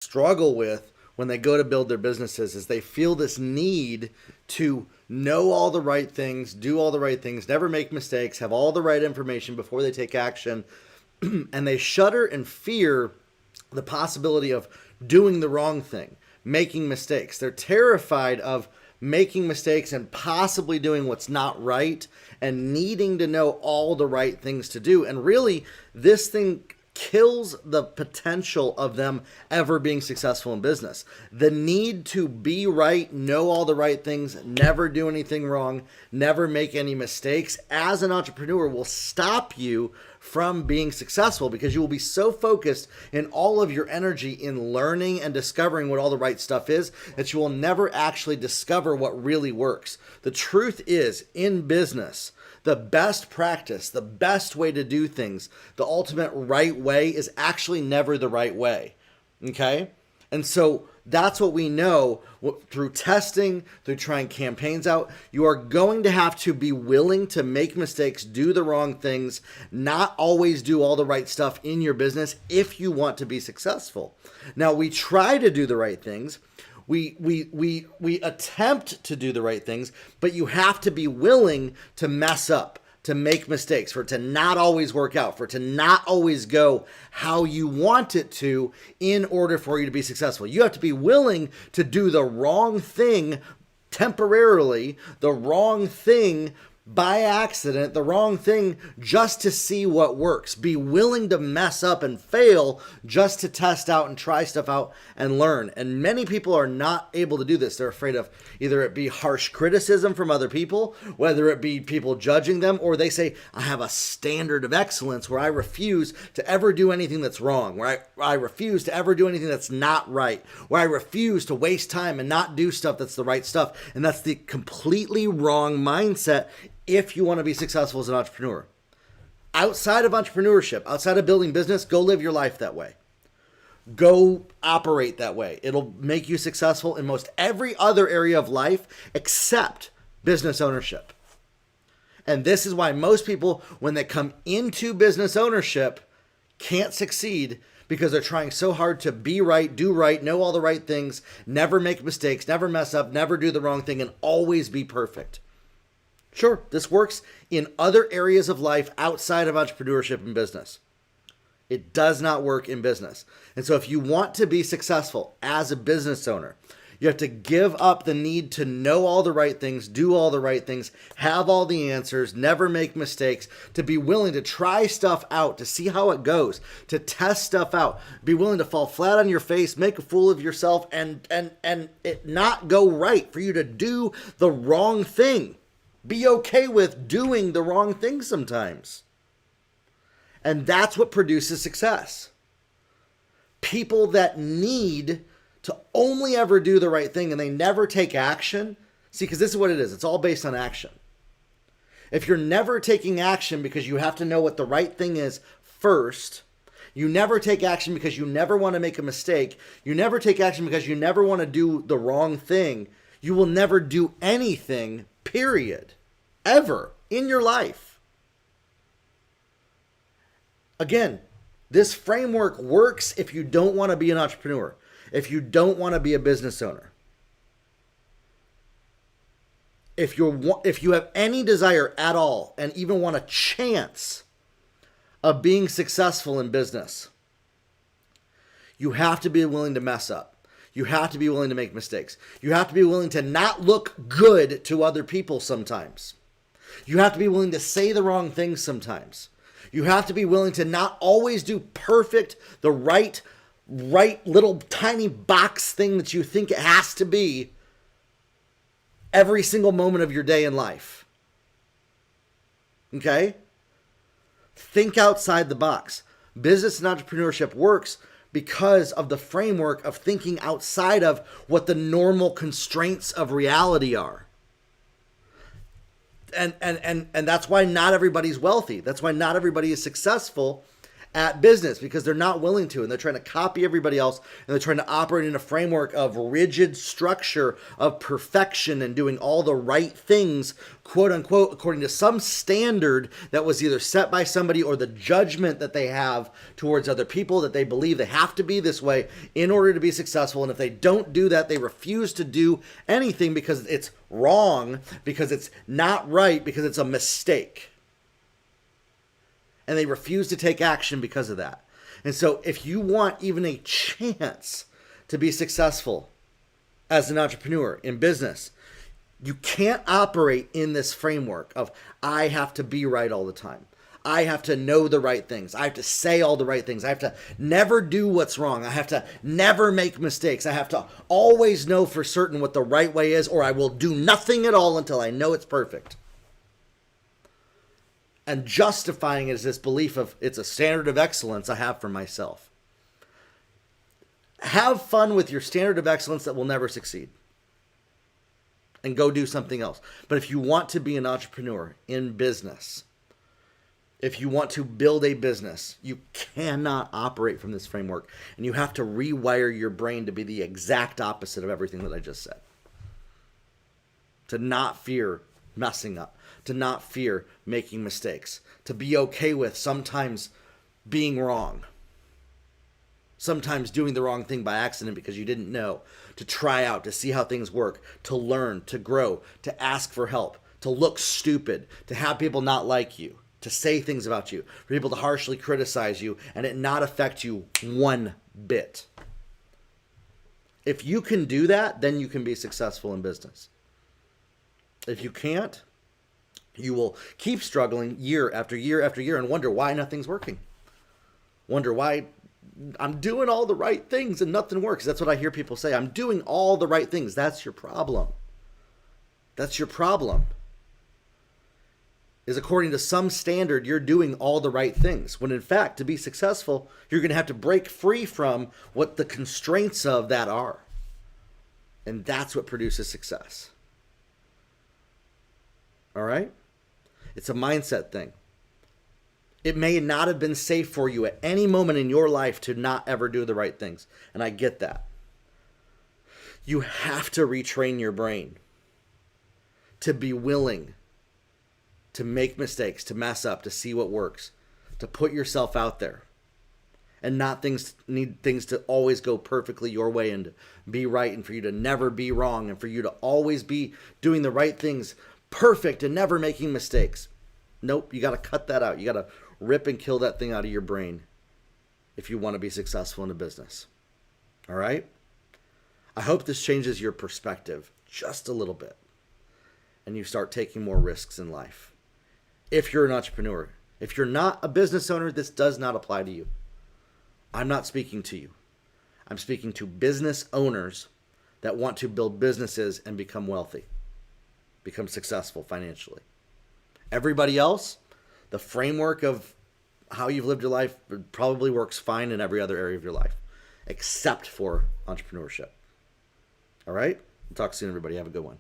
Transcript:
struggle with when they go to build their businesses is they feel this need to know all the right things, do all the right things, never make mistakes, have all the right information before they take action. And they shudder and fear the possibility of doing the wrong thing, making mistakes. They're terrified of making mistakes and possibly doing what's not right and needing to know all the right things to do. And really, this thing kills the potential of them ever being successful in business. The need to be right, know all the right things, never do anything wrong, never make any mistakes as an entrepreneur will stop you from being successful because you will be so focused in all of your energy in learning and discovering what all the right stuff is that you will never actually discover what really works. The truth is, in business, the best practice, the best way to do things, the ultimate right way is actually never the right way. Okay? And so that's what we know through testing, through trying campaigns out. You are going to have to be willing to make mistakes, do the wrong things, not always do all the right stuff in your business if you want to be successful. Now, we try to do the right things. We attempt to do the right things, but you have to be willing to mess up, to make mistakes, for it to not always work out, for it to not always go how you want it to in order for you to be successful. You have to be willing to do the wrong thing temporarily, the wrong thing by accident, the wrong thing just to see what works. Be willing to mess up and fail just to test out and try stuff out and learn. And many people are not able to do this. They're afraid of either it be harsh criticism from other people, whether it be people judging them, or they say, I have a standard of excellence where I refuse to ever do anything that's wrong, where I refuse to ever do anything that's not right, where I refuse to waste time and not do stuff that's the right stuff. And that's the completely wrong mindset if you want to be successful as an entrepreneur. Outside of entrepreneurship, outside of building business, go live your life that way. Go operate that way. It'll make you successful in most every other area of life except business ownership. And this is why most people, when they come into business ownership, can't succeed, because they're trying so hard to be right, do right, know all the right things, never make mistakes, never mess up, never do the wrong thing, and always be perfect. Sure, this works in other areas of life outside of entrepreneurship and business. It does not work in business. And so if you want to be successful as a business owner, you have to give up the need to know all the right things, do all the right things, have all the answers, never make mistakes, to be willing to try stuff out, to see how it goes, to test stuff out, be willing to fall flat on your face, make a fool of yourself, and it not go right, for you to do the wrong thing. Be okay with doing the wrong thing sometimes. And that's what produces success. People that need to only ever do the right thing and they never take action. See, because this is what it is. It's all based on action. If you're never taking action because you have to know what the right thing is first, you never take action because you never want to make a mistake, you never take action because you never want to do the wrong thing, you will never do anything, period, ever in your life. Again, this framework works if you don't want to be an entrepreneur, if you don't want to be a business owner. If you have any desire at all and even want a chance of being successful in business, you have to be willing to mess up. You have to be willing to make mistakes. You have to be willing to not look good to other people sometimes. You have to be willing to say the wrong things sometimes. You have to be willing to not always do perfect, the right little tiny box thing that you think it has to be every single moment of your day in life. Okay? Think outside the box. Business and entrepreneurship works because of the framework of thinking outside of what the normal constraints of reality are. And that's why not everybody's wealthy. That's why not everybody is successful at business because they're not willing to, and they're trying to copy everybody else, and they're trying to operate in a framework of rigid structure of perfection and doing all the right things, quote unquote, according to some standard that was either set by somebody or the judgment that they have towards other people, that they believe they have to be this way in order to be successful. And if they don't do that, they refuse to do anything because it's wrong, because it's not right, because it's a mistake. And they refuse to take action because of that. And so if you want even a chance to be successful as an entrepreneur in business, you can't operate in this framework of I have to be right all the time. I have to know the right things. I have to say all the right things. I have to never do what's wrong. I have to never make mistakes. I have to always know for certain what the right way is, or I will do nothing at all until I know it's perfect. And justifying it as this belief of it's a standard of excellence I have for myself. Have fun with your standard of excellence that will never succeed. And go do something else. But if you want to be an entrepreneur in business, if you want to build a business, you cannot operate from this framework. And you have to rewire your brain to be the exact opposite of everything that I just said. To not fear messing up. To not fear making mistakes. To be okay with sometimes being wrong. Sometimes doing the wrong thing by accident because you didn't know. To try out, to see how things work. To learn, to grow, to ask for help. To look stupid. To have people not like you. To say things about you. For people to harshly criticize you and it not affect you one bit. If you can do that, then you can be successful in business. If you can't, you will keep struggling year after year after year and wonder why nothing's working. Wonder why I'm doing all the right things and nothing works. That's what I hear people say. I'm doing all the right things. That's your problem. That's your problem. Is according to some standard, you're doing all the right things. When in fact, to be successful, you're going to have to break free from what the constraints of that are. And that's what produces success. All right? It's a mindset thing. It may not have been safe for you at any moment in your life to not ever do the right things. And I get that. You have to retrain your brain to be willing to make mistakes, to mess up, to see what works, to put yourself out there. And not need things to always go perfectly your way and be right, and for you to never be wrong, and for you to always be doing the right things perfect and never making mistakes. Nope, you got to cut that out. You got to rip and kill that thing out of your brain if you want to be successful in a business. All right? I hope this changes your perspective just a little bit and you start taking more risks in life. If you're an entrepreneur, if you're not a business owner, this does not apply to you. I'm not speaking to you. I'm speaking to business owners that want to build businesses and become wealthy, become successful financially. Everybody else, the framework of how you've lived your life probably works fine in every other area of your life, except for entrepreneurship. All right? Talk soon, everybody. Have a good one.